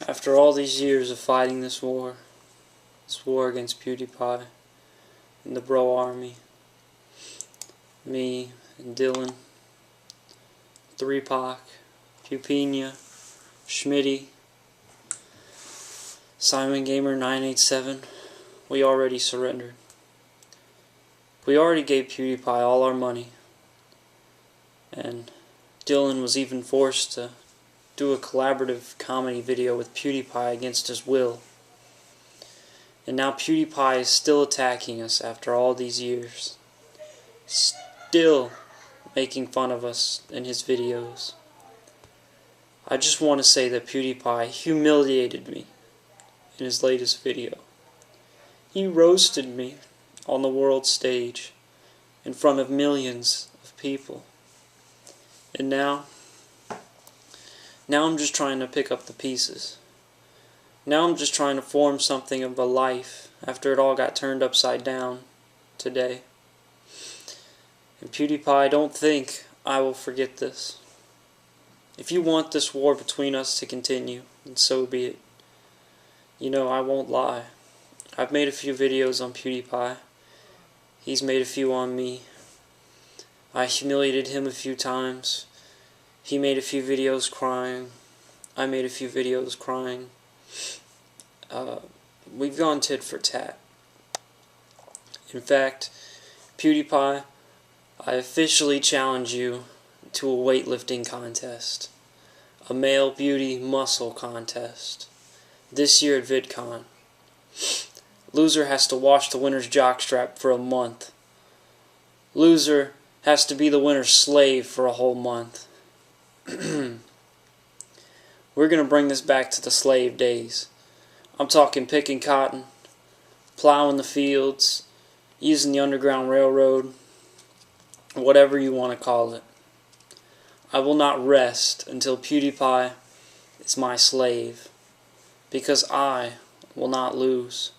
After all these years of fighting this war against PewDiePie and the Bro Army, me and Dylan, 3Pac, Pewpina, Schmitty, Simon Gamer 987, we already surrendered. We already gave PewDiePie all our money, and Dylan was even forced to do a collaborative comedy video with PewDiePie against his will. And now PewDiePie is still attacking us after all these years. Still making fun of us in his videos. I just want to say that PewDiePie humiliated me in his latest video. He roasted me on the world stage in front of millions of people. And now I'm just trying to pick up the pieces. Now I'm just trying to form something of a life after it all got turned upside down today. And PewDiePie, don't think I will forget this. If you want this war between us to continue, then so be it. You know, I won't lie. I've made a few videos on PewDiePie. He's made a few on me. I humiliated him a few times. He made a few videos crying. I made a few videos crying. We've gone tit for tat. In fact, PewDiePie, I officially challenge you to a weightlifting contest. A male beauty muscle contest. This year at VidCon. Loser has to wash the winner's jockstrap for a month. Loser has to be the winner's slave for a whole month. We're going to bring this back to the slave days. I'm talking picking cotton, plowing the fields, using the Underground Railroad, whatever you want to call it. I will not rest until PewDiePie is my slave, because I will not lose.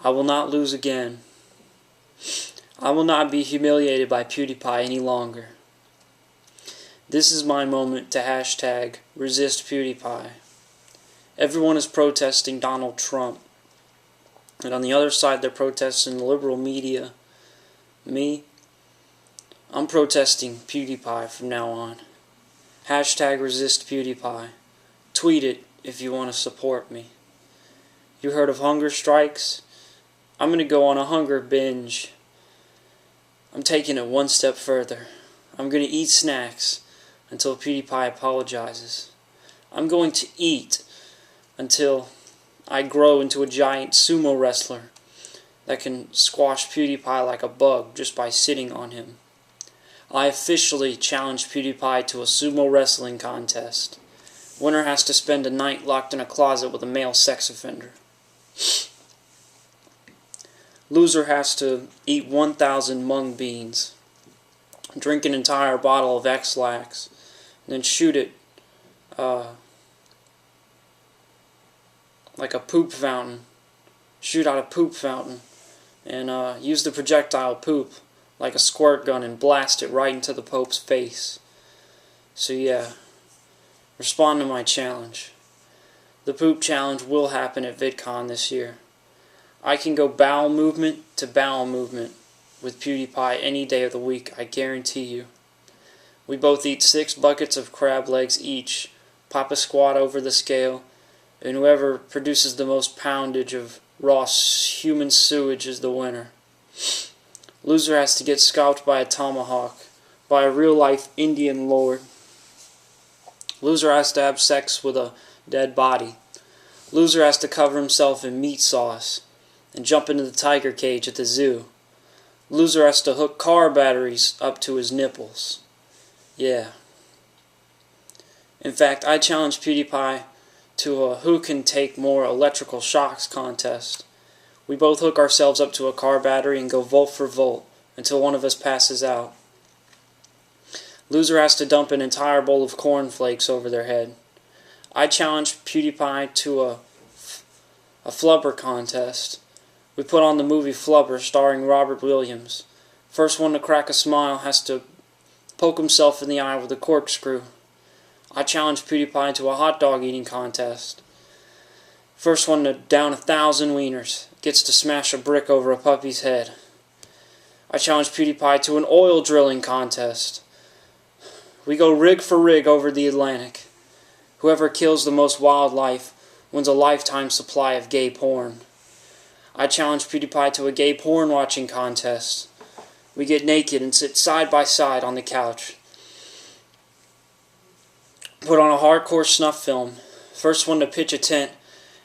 I will not lose again. I will not be humiliated by PewDiePie any longer. This is my moment to hashtag resist PewDiePie. Everyone is protesting Donald Trump. And on the other side, they're protesting the liberal media. Me, I'm protesting PewDiePie from now on. Hashtag resist PewDiePie. Tweet it if you want to support me. You heard of hunger strikes? I'm going to go on a hunger binge. I'm taking it one step further. I'm going to eat snacks until PewDiePie apologizes. I'm going to eat until I grow into a giant sumo wrestler that can squash PewDiePie like a bug just by sitting on him. I officially challenge PewDiePie to a sumo wrestling contest. Winner has to spend a night locked in a closet with a male sex offender. Loser has to eat 1,000 mung beans, drink an entire bottle of X-Lax, and then shoot it like a poop fountain. Shoot out a poop fountain and use the projectile poop like a squirt gun and blast it right into the Pope's face. So yeah, respond to my challenge. The poop challenge will happen at VidCon this year. I can go bowel movement to bowel movement with PewDiePie any day of the week, I guarantee you. We both eat 6 buckets of crab legs each, pop a squat over the scale, and whoever produces the most poundage of raw human sewage is the winner. Loser has to get scalped by a tomahawk, by a real-life Indian lord. Loser has to have sex with a dead body. Loser has to cover himself in meat sauce and jump into the tiger cage at the zoo. Loser has to hook car batteries up to his nipples. Yeah. In fact, I challenge PewDiePie to a who can take more electrical shocks contest. We both hook ourselves up to a car battery and go volt for volt until one of us passes out. Loser has to dump an entire bowl of cornflakes over their head. I challenge PewDiePie to a flubber contest. We put on the movie Flubber starring Robert Williams. First one to crack a smile has to poke himself in the eye with a corkscrew. I challenge PewDiePie to a hot dog eating contest. First one to down 1,000 wieners gets to smash a brick over a puppy's head. I challenge PewDiePie to an oil drilling contest. We go rig for rig over the Atlantic. Whoever kills the most wildlife wins a lifetime supply of gay porn. I challenge PewDiePie to a gay porn watching contest. We get naked and sit side by side on the couch. Put on a hardcore snuff film. First one to pitch a tent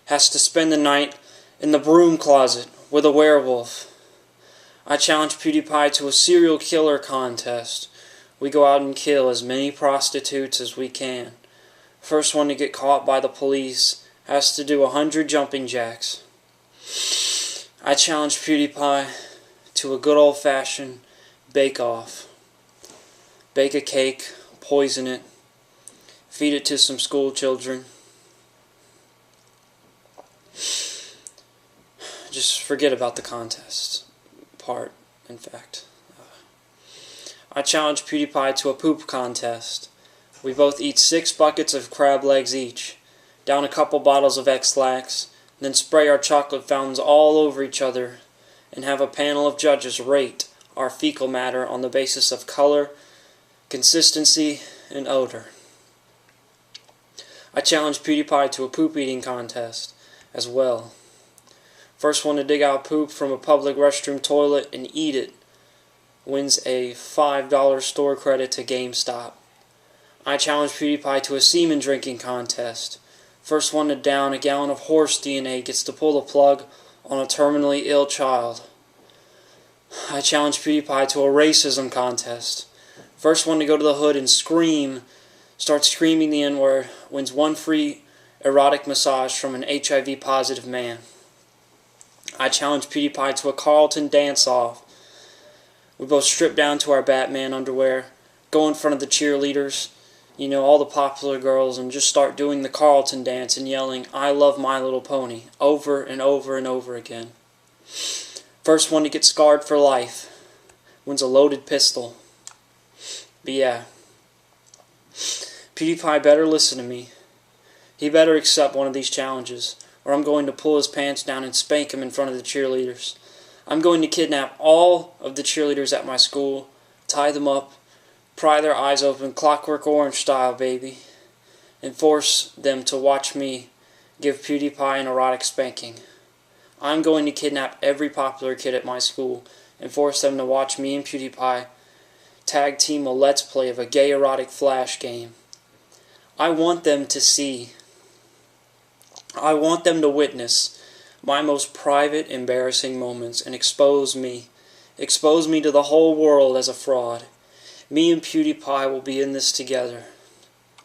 has to spend the night in the broom closet with a werewolf. I challenge PewDiePie to a serial killer contest. We go out and kill as many prostitutes as we can. First one to get caught by the police has to do 100 jumping jacks. I challenge PewDiePie to a good old-fashioned bake-off. Bake a cake, poison it, feed it to some school children. Just forget about the contest part, in fact. I challenge PewDiePie to a poop contest. We both eat 6 buckets of crab legs each, down a couple bottles of X-Lax, then spray our chocolate fountains all over each other, and have a panel of judges rate our fecal matter on the basis of color, consistency, and odor. I challenge PewDiePie to a poop eating contest as well. First one to dig out poop from a public restroom toilet and eat it wins a $5 store credit to GameStop. I challenge PewDiePie to a semen drinking contest. First one to down a gallon of horse DNA gets to pull the plug on a terminally ill child. I challenge PewDiePie to a racism contest. First one to go to the hood and start screaming the N-word, wins 1 free erotic massage from an HIV positive man. I challenge PewDiePie to a Carlton dance-off. We both strip down to our Batman underwear, go in front of the cheerleaders, all the popular girls, and just start doing the Carlton dance and yelling, "I love My Little Pony," over and over and over again. First one to get scarred for life wins a loaded pistol. But yeah, PewDiePie better listen to me. He better accept one of these challenges, or I'm going to pull his pants down and spank him in front of the cheerleaders. I'm going to kidnap all of the cheerleaders at my school, tie them up, pry their eyes open, Clockwork Orange style, baby, and force them to watch me give PewDiePie an erotic spanking. I'm going to kidnap every popular kid at my school and force them to watch me and PewDiePie tag team a let's play of a gay erotic flash game. I want them to see. I want them to witness my most private, embarrassing moments and expose me. Expose me to the whole world as a fraud. Me and PewDiePie will be in this together.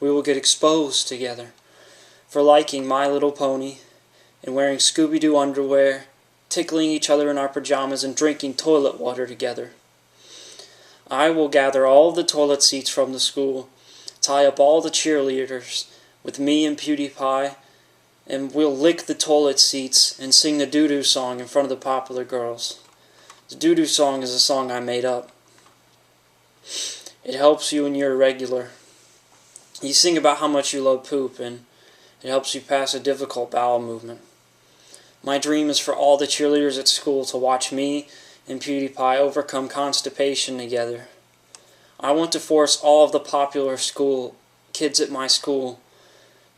We will get exposed together for liking My Little Pony and wearing Scooby-Doo underwear, tickling each other in our pajamas, and drinking toilet water together. I will gather all the toilet seats from the school, tie up all the cheerleaders with me and PewDiePie, and we'll lick the toilet seats and sing the doo-doo song in front of the popular girls. The doo-doo song is a song I made up. It helps you when you're irregular. You sing about how much you love poop, and it helps you pass a difficult bowel movement. My dream is for all the cheerleaders at school to watch me and PewDiePie overcome constipation together. I want to force all of the popular kids at my school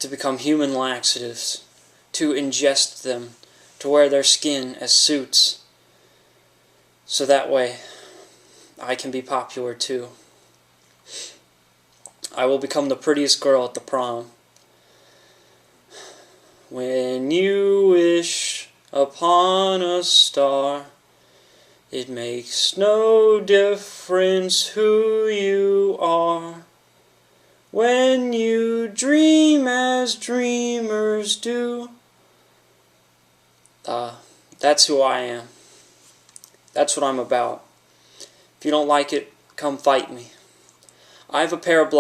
to become human laxatives, to ingest them, to wear their skin as suits, so that way I can be popular too. I will become the prettiest girl at the prom. When you wish upon a star, it makes no difference who you are. When you dream as dreamers do. That's who I am. That's what I'm about. If you don't like it, come fight me. I have a pair of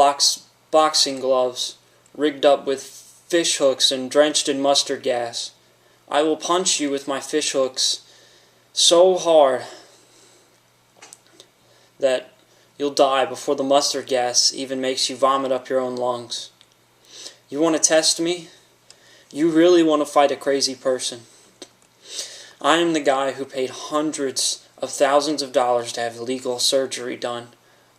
boxing gloves rigged up with fish hooks and drenched in mustard gas. I will punch you with my fish hooks so hard that you'll die before the mustard gas even makes you vomit up your own lungs. You want to test me? You really want to fight a crazy person. I am the guy who paid hundreds of thousands of dollars to have legal surgery done.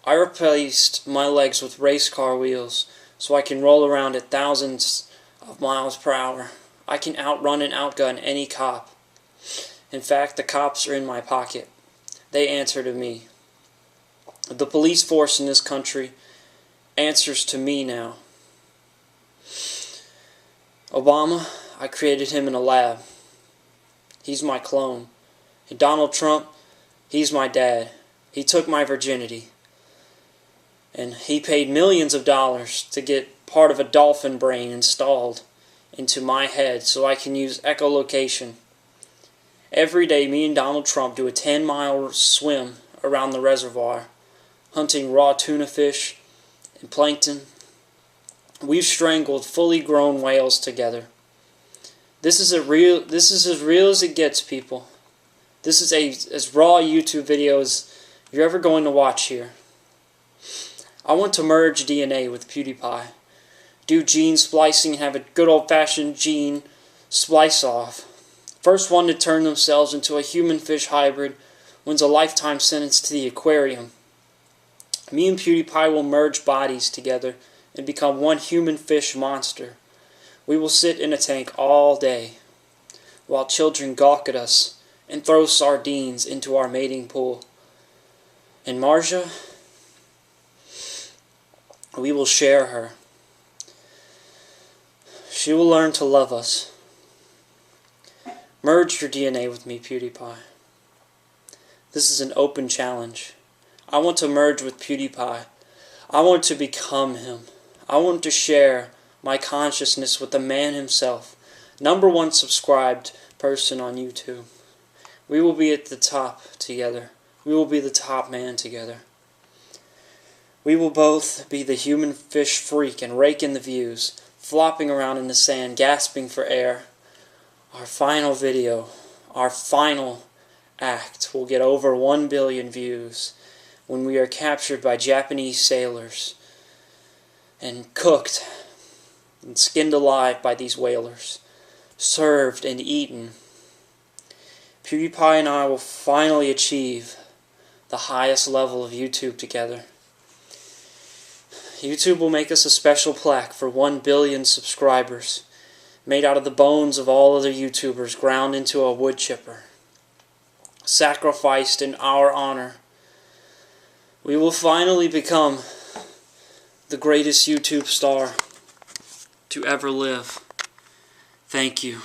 I replaced my legs with race car wheels so I can roll around at thousands of miles per hour. I can outrun and outgun any cop. In fact, the cops are in my pocket. They answer to me. The police force in this country answers to me now. Obama, I created him in a lab. He's my clone. And Donald Trump, he's my dad. He took my virginity. And he paid millions of dollars to get part of a dolphin brain installed into my head so I can use echolocation. Every day, me and Donald Trump do a 10-mile swim around the reservoir, hunting raw tuna fish and plankton. We've strangled fully grown whales together. This is as real as it gets, people. This is as raw YouTube video as you're ever going to watch here. I want to merge DNA with PewDiePie. Do gene splicing and have a good old-fashioned gene splice-off. First one to turn themselves into a human-fish hybrid wins a lifetime sentence to the aquarium. Me and PewDiePie will merge bodies together and become one human-fish monster. We will sit in a tank all day while children gawk at us and throw sardines into our mating pool. And Marja, we will share her. She will learn to love us. Merge your DNA with me, PewDiePie. This is an open challenge. I want to merge with PewDiePie. I want to become him. I want to share my consciousness with the man himself, #1 subscribed person on YouTube. We will be at the top together. We will be the top man together. We will both be the human fish freak and rake in the views, flopping around in the sand, gasping for air. Our final video, our final act will get over 1 billion views when we are captured by Japanese sailors and cooked and skinned alive by these whalers, served and eaten. PewDiePie and I will finally achieve the highest level of YouTube together. YouTube will make us a special plaque for 1 billion subscribers, made out of the bones of all other YouTubers ground into a wood chipper, sacrificed in our honor. We will finally become the greatest YouTube star to ever live. Thank you.